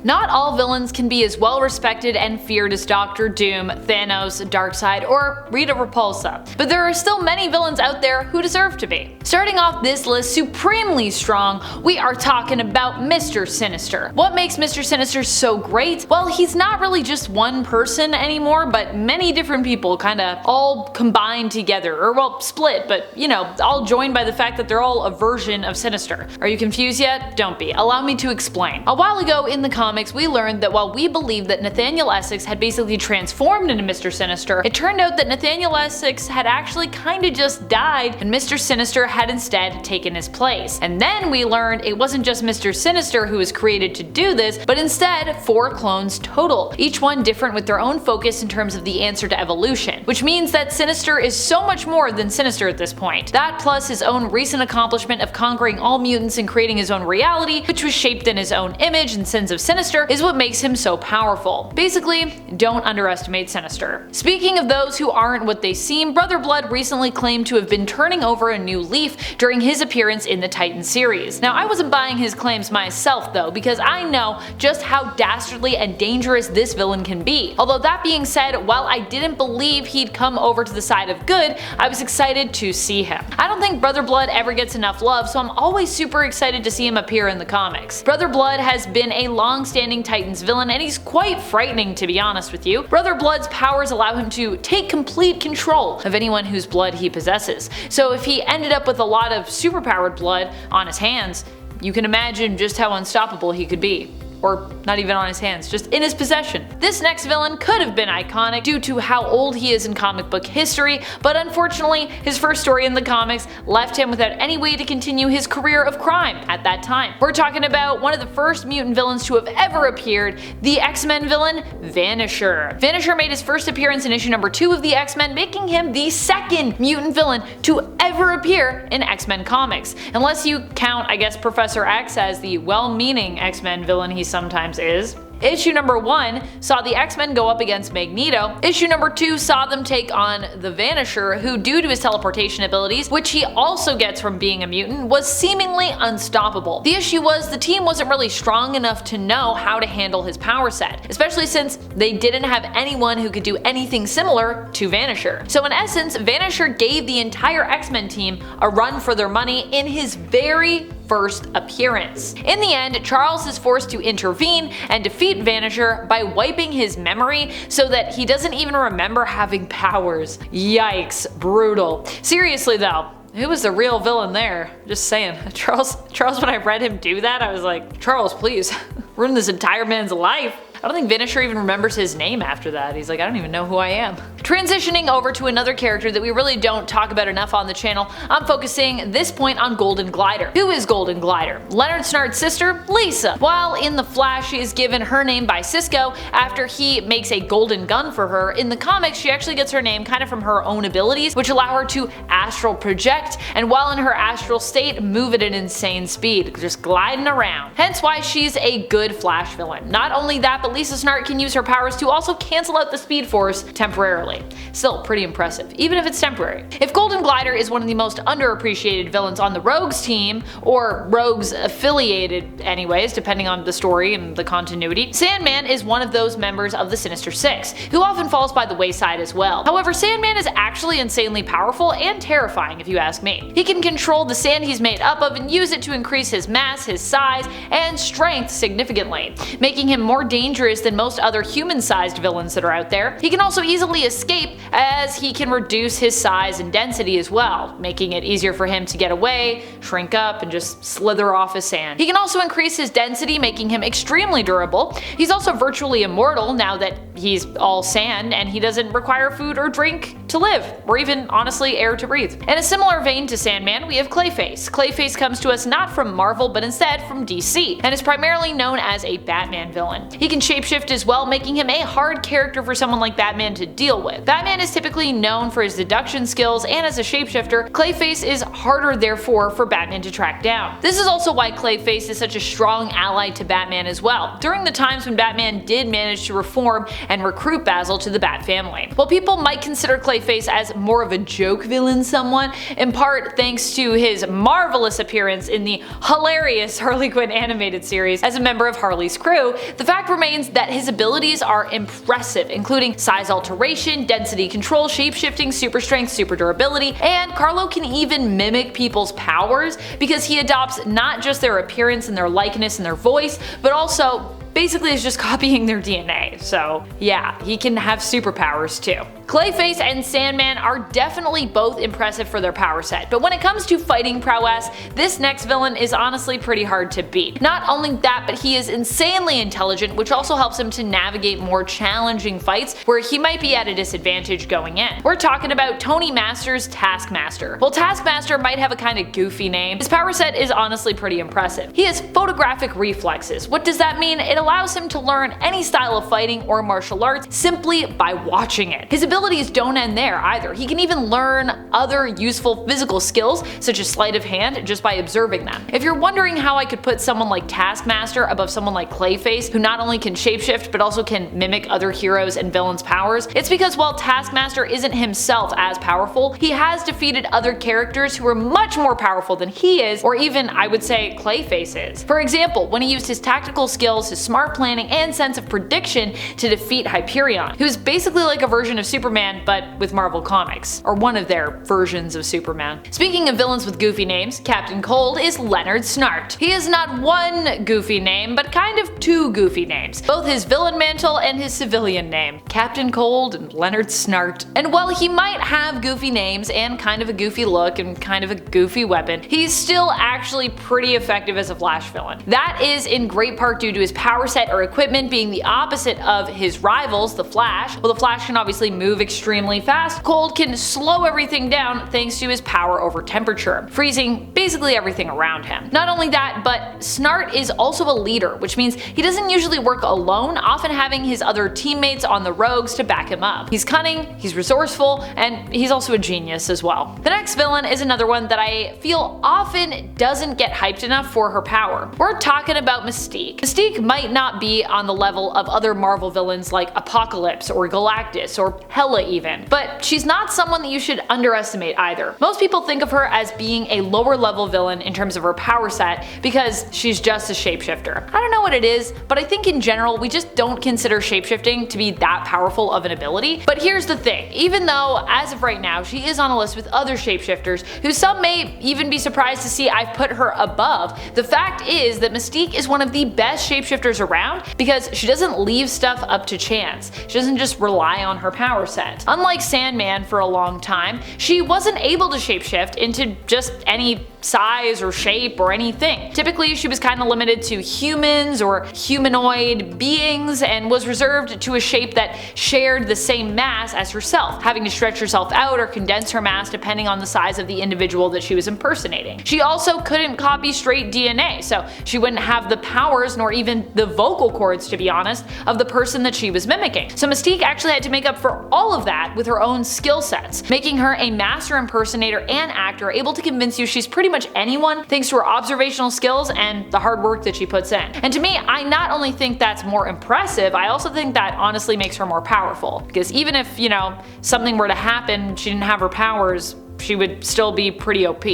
Not all villains can be as well respected and feared as Doctor Doom, Thanos, Darkseid, or Rita Repulsa, but there are still many villains out there who deserve to be. Starting off this list supremely strong, we are talking about Mr. Sinister. What makes Mr. Sinister so great? Well, he's not really just one person anymore, but many different people kinda all combined together, or well, split, but you know, all joined by the fact that they're all a version of Sinister. Are you confused yet? Don't be. Allow me to explain. A while ago in the comics, we learned that while we believed that Nathaniel Essex had basically transformed into Mr. Sinister, it turned out that Nathaniel Essex had actually kinda just died and Mr. Sinister had instead taken his place. And then we learned it wasn't just Mr. Sinister who was created to do this, but instead 4 clones total, each one different with their own focus in terms of the answer to evolution, which means that Sinister is so much more than Sinister at this point. That plus his own recent accomplishment of conquering all mutants and creating his own reality, which was shaped in his own image and sins of Sinister, is what makes him so powerful. Basically, don't underestimate Sinister. Speaking of those who aren't what they seem, Brother Blood recently claimed to have been turning over a new leaf during his appearance in the Titan series. Now, I wasn't buying his claims myself though, because I know just how dastardly and dangerous this villain can be. Although that being said, while I didn't believe he'd come over to the side of good, I was excited to see him. I don't think Brother Blood ever gets enough love, so I'm always super excited to see him appear in the comics. Brother Blood has been a long-standing Titans villain, and he's quite frightening to be honest with you. Brother Blood's powers allow him to take complete control of anyone whose blood he possesses, so if he ended up with a lot of superpowered blood on his hands, you can imagine just how unstoppable he could be. Or not even on his hands, just in his possession. This next villain could have been iconic due to how old he is in comic book history, but unfortunately his first story in the comics left him without any way to continue his career of crime at that time. We're talking about one of the first mutant villains to have ever appeared, the X-Men villain, Vanisher. Vanisher made his first appearance in issue number 2 of the X-Men, making him the second mutant villain to ever appear in X-Men comics. Unless you count, I guess, Professor X as the well-meaning X-Men villain he sometimes is. Issue number 1 saw the X-Men go up against Magneto. Issue number 2 saw them take on the Vanisher, who due to his teleportation abilities, which he also gets from being a mutant, was seemingly unstoppable. The issue was the team wasn't really strong enough to know how to handle his power set, especially since they didn't have anyone who could do anything similar to Vanisher. So in essence, Vanisher gave the entire X-Men team a run for their money in his very first appearance. In the end, Charles is forced to intervene and defeat Vanisher by wiping his memory so that he doesn't even remember having powers. Yikes, brutal. Seriously though, who was the real villain there? Just saying. Charles, when I read him do that, I was like, Charles, please, ruin this entire man's life. I don't think Vanisher even remembers his name after that. He's like, I don't even know who I am. Transitioning over to another character that we really don't talk about enough on the channel, I'm focusing this point on Golden Glider. Who is Golden Glider? Leonard Snart's sister, Lisa. While in The Flash she is given her name by Cisco after he makes a golden gun for her, in the comics she actually gets her name kind of from her own abilities, which allow her to astral project, and while in her astral state move at an insane speed, just gliding around. Hence why she's a good Flash villain. Not only that, but Lisa Snart can use her powers to also cancel out the Speed Force temporarily. Still pretty impressive, even if it's temporary. If Golden Glider is one of the most underappreciated villains on the Rogues team, or Rogues affiliated anyways, depending on the story and the continuity, Sandman is one of those members of the Sinister Six, who often falls by the wayside as well. However, Sandman is actually insanely powerful and terrifying if you ask me. He can control the sand he's made up of and use it to increase his mass, his size, and strength significantly, making him more dangerous than most other human-sized villains that are out there. He can also easily escape, as he can reduce his size and density as well, making it easier for him to get away, shrink up, and just slither off his sand. He can also increase his density, making him extremely durable. He's also virtually immortal now that he's all sand, and he doesn't require food or drink to live, or even, honestly, air to breathe. In a similar vein to Sandman, we have Clayface. Clayface comes to us not from Marvel, but instead from DC, and is primarily known as a Batman villain. He can shapeshift as well, making him a hard character for someone like Batman to deal with. Batman is typically known for his deduction skills, and as a shapeshifter, Clayface is harder therefore for Batman to track down. This is also why Clayface is such a strong ally to Batman as well, during the times when Batman did manage to reform and recruit Basil to the Bat family. While people might consider Clayface Clayface as more of a joke villain somewhat, in part thanks to his marvelous appearance in the hilarious Harley Quinn animated series as a member of Harley's crew, the fact remains that his abilities are impressive, including size alteration, density control, shapeshifting, super strength, super durability, and Carlo can even mimic people's powers because he adopts not just their appearance and their likeness and their voice, but also basically is just copying their DNA. So yeah, he can have superpowers too. Clayface and Sandman are definitely both impressive for their power set, but when it comes to fighting prowess, this next villain is honestly pretty hard to beat. Not only that, but he is insanely intelligent, which also helps him to navigate more challenging fights where he might be at a disadvantage going in. We're talking about Tony Master's Taskmaster. While Taskmaster might have a kind of goofy name, his power set is honestly pretty impressive. He has photographic reflexes. What does that mean? It allows him to learn any style of fighting or martial arts simply by watching it. His abilities don't end there either. He can even learn other useful physical skills such as sleight of hand just by observing them. If you're wondering how I could put someone like Taskmaster above someone like Clayface, who not only can shapeshift but also can mimic other heroes and villains' powers, it's because while Taskmaster isn't himself as powerful, he has defeated other characters who are much more powerful than he is, or even I would say Clayface is. For example, when he used his tactical skills, his smart planning, and sense of prediction to defeat Hyperion, who is basically like a version of Superman but with Marvel Comics, or one of their versions of Superman. Speaking of villains with goofy names, Captain Cold is Leonard Snart. He is not one goofy name, but kind of two goofy names, both his villain mantle and his civilian name, Captain Cold and Leonard Snart. And while he might have goofy names and kind of a goofy look and kind of a goofy weapon, he's still actually pretty effective as a Flash villain. That is in great part due to his power set or equipment being the opposite of his rivals, the Flash. While the Flash can obviously move extremely fast, Cold can slow everything down thanks to his power over temperature, freezing basically everything around him. Not only that, but Snart is also a leader, which means he doesn't usually work alone, often having his other teammates on the rogues to back him up. He's cunning, he's resourceful, and he's also a genius as well. The next villain is another one that I feel often doesn't get hyped enough for her power. We're talking about Mystique. Mystique might not be on the level of other Marvel villains like Apocalypse or Galactus or Hela even, but she's not someone that you should underestimate either. Most people think of her as being a lower level villain in terms of her power set because she's just a shapeshifter. I don't know what it is, but I think in general we just don't consider shapeshifting to be that powerful of an ability. But here's the thing, even though as of right now she is on a list with other shapeshifters who some may even be surprised to see I've put her above, the fact is that Mystique is one of the best shapeshifters around because she doesn't leave stuff up to chance. She doesn't just rely on her power set. Unlike Sandman for a long time, she wasn't able to shapeshift into just any size or shape or anything. Typically she was kind of limited to humans or humanoid beings and was reserved to a shape that shared the same mass as herself, having to stretch herself out or condense her mass depending on the size of the individual that she was impersonating. She also couldn't copy straight DNA, so she wouldn't have the powers nor even the vocal cords, to be honest, of the person that she was mimicking. So Mystique actually had to make up for all of that with her own skill sets, making her a master impersonator and actor, able to convince you she's pretty much anyone thanks to her observational skills and the hard work that she puts in. And to me, I not only think that's more impressive, I also think that honestly makes her more powerful. Because even if, you know, something were to happen, she didn't have her powers, she would still be pretty OP.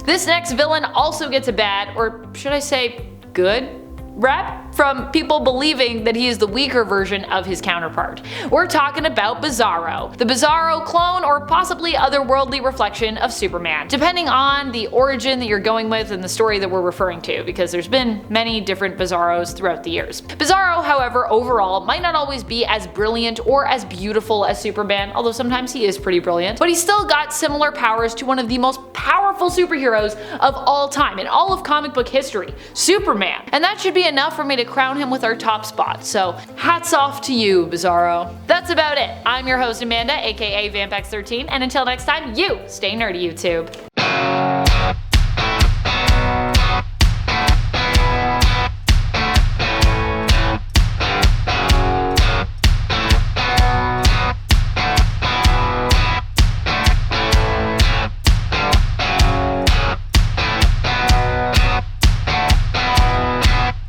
This next villain also gets a bad, or should I say good, rep from people believing that he is the weaker version of his counterpart. We're talking about Bizarro, the Bizarro clone or possibly otherworldly reflection of Superman, depending on the origin that you're going with and the story that we're referring to, because there's been many different Bizarros throughout the years. Bizarro, however, overall might not always be as brilliant or as beautiful as Superman, although sometimes he is pretty brilliant, but he's still got similar powers to one of the most powerful superheroes of all time in all of comic book history, Superman. And that should be enough for me to crown him with our top spot, so hats off to you, Bizarro. That's about it. I'm your host Amanda, aka Vampex13, and until next time, you stay nerdy, YouTube.